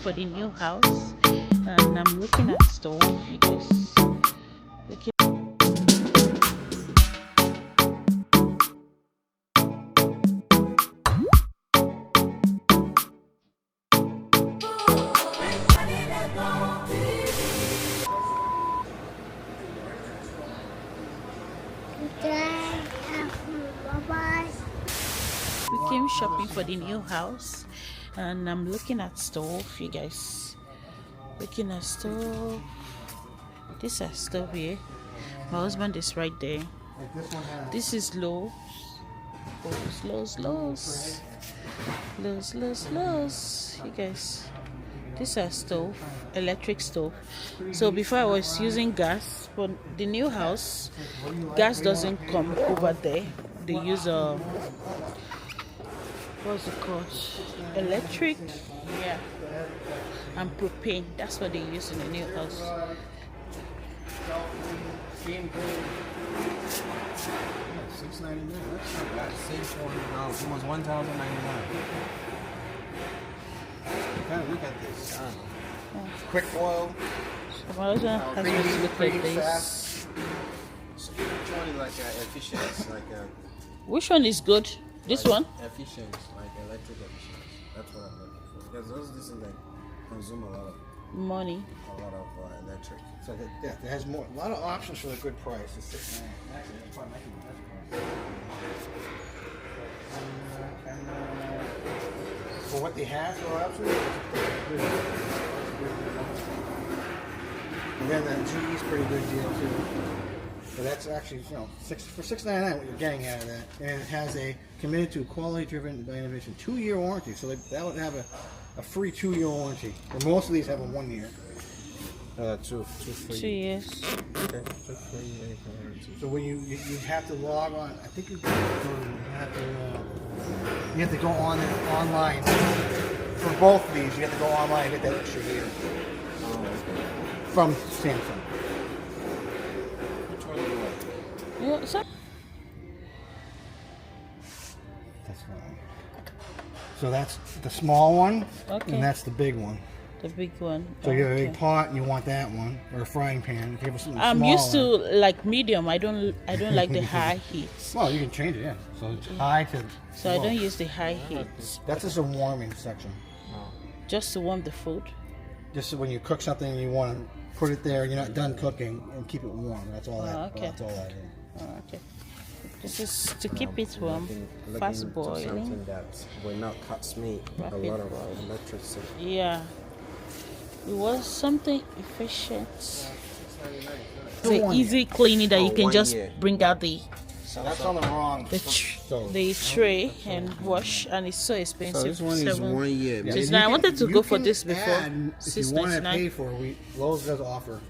for the new house, and I'm looking at stove. You guys, looking. We came shopping for the new house, and I'm looking at stove. You guys, looking at stove. This is stove here. My husband is right there. This is Lowe's. Lowe's. You guys, this is stove, electric stove. So before I was using gas for the new house. Gas doesn't come over there. They use what's it called? Electric, yeah, and propane. That's what they use in the new house. $6.99. That's save $400. Almost $1,099. Kind of look at this. Quick oil. So my husband has to look like this. Fast. So which one is like efficient? Which one is good? This one? Efficient, like electric efficient. That's what I'm looking for. Because those things like consume a lot of money. A lot of electric. So it has more, a lot of options for a good price. It's $6.99. Actually, that's probably making the best price. For what they have, for options. And then the GE is pretty good deal too. So that's actually, for $6.99 what you're getting out of that. And it has a committed to quality-driven by innovation 2-year warranty. So that would have a free 2-year warranty. And most of these have a 1 year. 2 free. 2 years. Okay, 2 free. So when you have to log on, I think you have to go on online for both of these. You have to go online and get that extra year from Samsung. Which one do you want? Yeah, so That's fine. So that's the small one, okay. and that's the big one. The big one. So you have a big pot, and you want that one, or a frying pan. If you have something I'm small used to like medium. I don't like the high heat. Well, you can change it, yeah. So it's high to. So I don't use the high heat. That's just a warming section. Just to warm the food. Just so when you cook something, you want to put it there. You're not done cooking, and keep it warm. That's all that. Okay. That's all that is. Oh, okay. This is to keep it warm, fast boiling. Something that will not cost me a lot of electricity. Yeah. It was something efficient. It's an easy cleaning that you can just bring out the So that's on the wrong. the tray and wash, and it's so expensive. So this one is 1 year. Yeah. I wanted to go for this before. If you want to pay for it, Lowe's does offer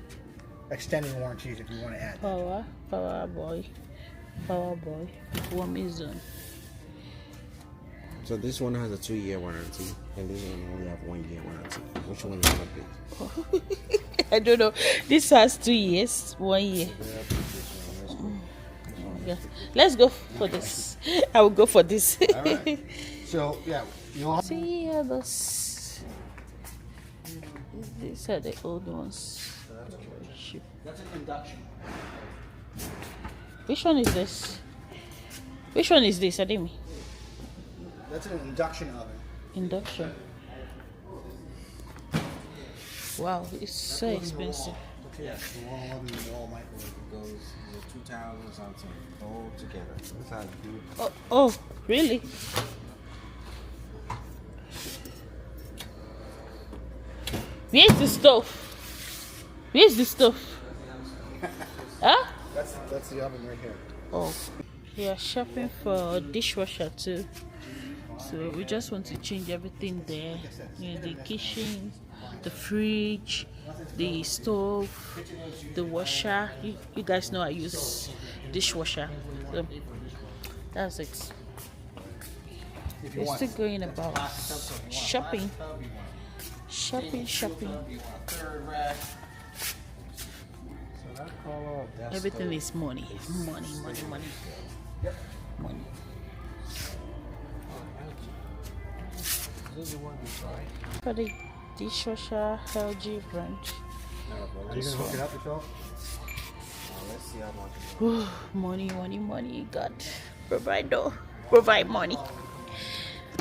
extended warranties if you want to add. Power boy, warm zone. So this one has a 2-year warranty, and this one only have 1 year warranty. Which one is gonna be? I don't know. This has 2 years, 1 year. Yeah. Let's go for this. I will go for this. All right. So yeah, you'll see others. These are the old ones. That's an induction. Which one is this? Which one is this, Ademi? That's an induction oven. Induction. Wow, it's so expensive. Yeah, the wall oven and the wall microwave. Goes 2,000 something all together. That's how you do it. Oh, really? Where's the stove? Where's the stove? Huh? That's the oven right here. Oh, we are shopping for dishwasher too. So we just want to change everything there. The kitchen, the fridge, the stove, the washer. You guys know I use dishwasher. So that's it. We're still going about shopping. Everything is money. Money. For the dishwasher LG brand. Are you gonna hook it up yourself? Let's see how much. Money. God, provide money.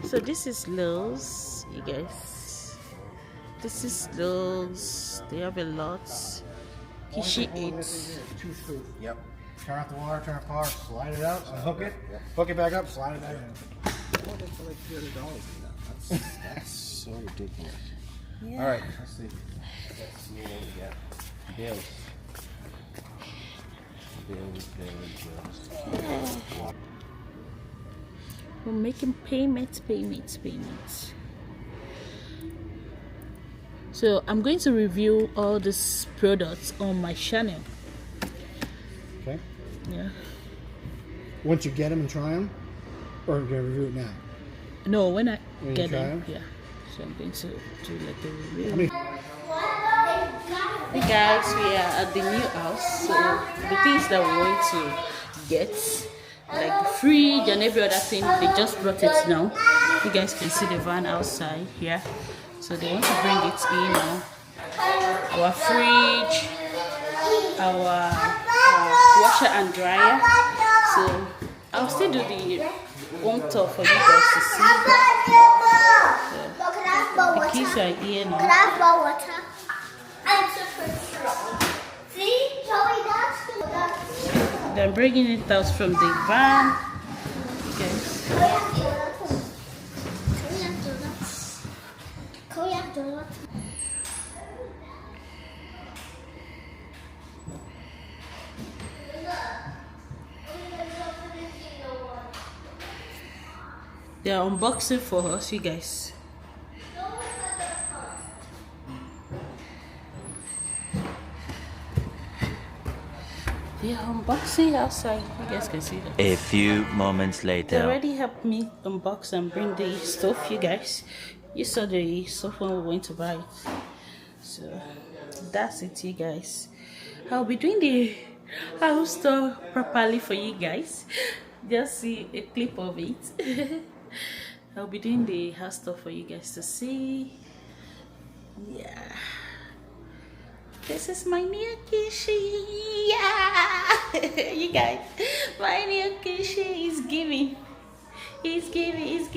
So this is Lowe's, you guys. This is Lowe's. They have a lot. Kishi 8. Toothproof. Yep. Turn off the water, turn off power, slide it out, hook it, hook it back up, slide it back in. Oh, they for like $300 now. That's so ridiculous. Yeah. All right, let's see. Let's see what we got. Bills. We're making payments. So I'm going to review all these products on my channel. Okay. Yeah. Once you get them and try them, or you're gonna review it now? No, when I When you get try them. them? Yeah. So I'm going to do like a review. I mean, Hey guys, we are at the new house, so the things that we want to get, like the fridge and every other thing, they just brought it now. You guys can see the van outside here, so they want to bring it in now. Our fridge, our washer and dryer. So I'll still do the home tour for you guys to see. So, the keys are here now. They're bringing it out from the van. Yes. They're unboxing for us, you guys. They're unboxing outside. You guys can see that. A few moments They later. already helped me unbox and bring the stuff, you guys. You saw the stuff when we went to buy it. So that's it, you guys. I'll be doing the house tour properly for you guys. Just see a clip of it. I'll be doing the house tour for you guys to see. Yeah. This is my new kitchen. Yeah. You guys, my new kitchen is giving. It's giving.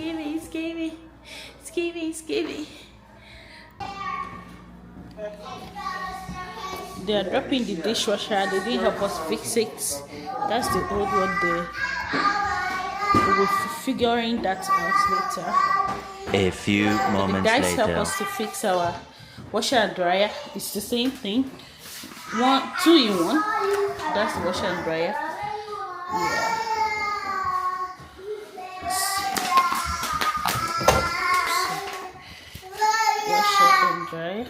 They are dropping the dishwasher. They didn't help us fix it. That's the old one there. We will figuring that out later. A few The moments guys help later. us to fix our washer and dryer. It's the same thing. 2 in 1. That's the washer and dryer. Yeah. Washer and dryer.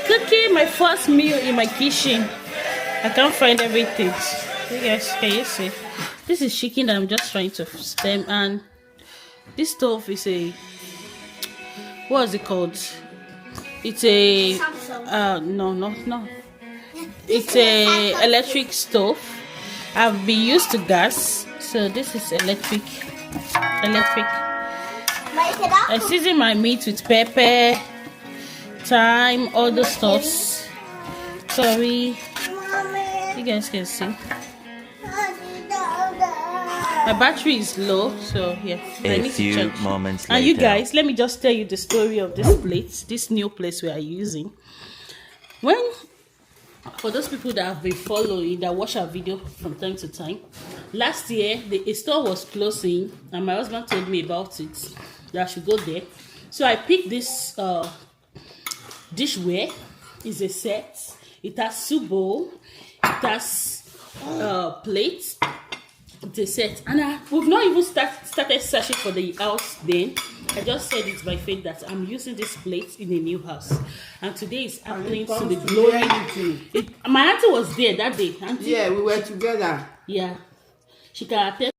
Cooking my first meal in my kitchen. I can't find everything. You guys, can you see? This is chicken that I'm just trying to stem, and this stove is a, what is it called? It's a no. It's a electric stove. I've been used to gas, so this is electric. I season my meat with pepper, thyme, all the stuffs. Sorry, you guys can see. My battery is low, so yeah. I A need to few charge. moments later. And you guys, let me just tell you the story of this plate, this new place we are using. For those people that have been following, that watch our video from time to time, last year the store was closing, and my husband told me about it, that I should go there. So I picked this dishware. It's a set. It has soup bowl. It has plates. It's a set, and we've not even started searching for the house then. I just said it's my fate that I'm using this plate in a new house, and today is happening to the glory. My auntie was there that day. Auntie, Yeah, we were together. yeah, she can attest.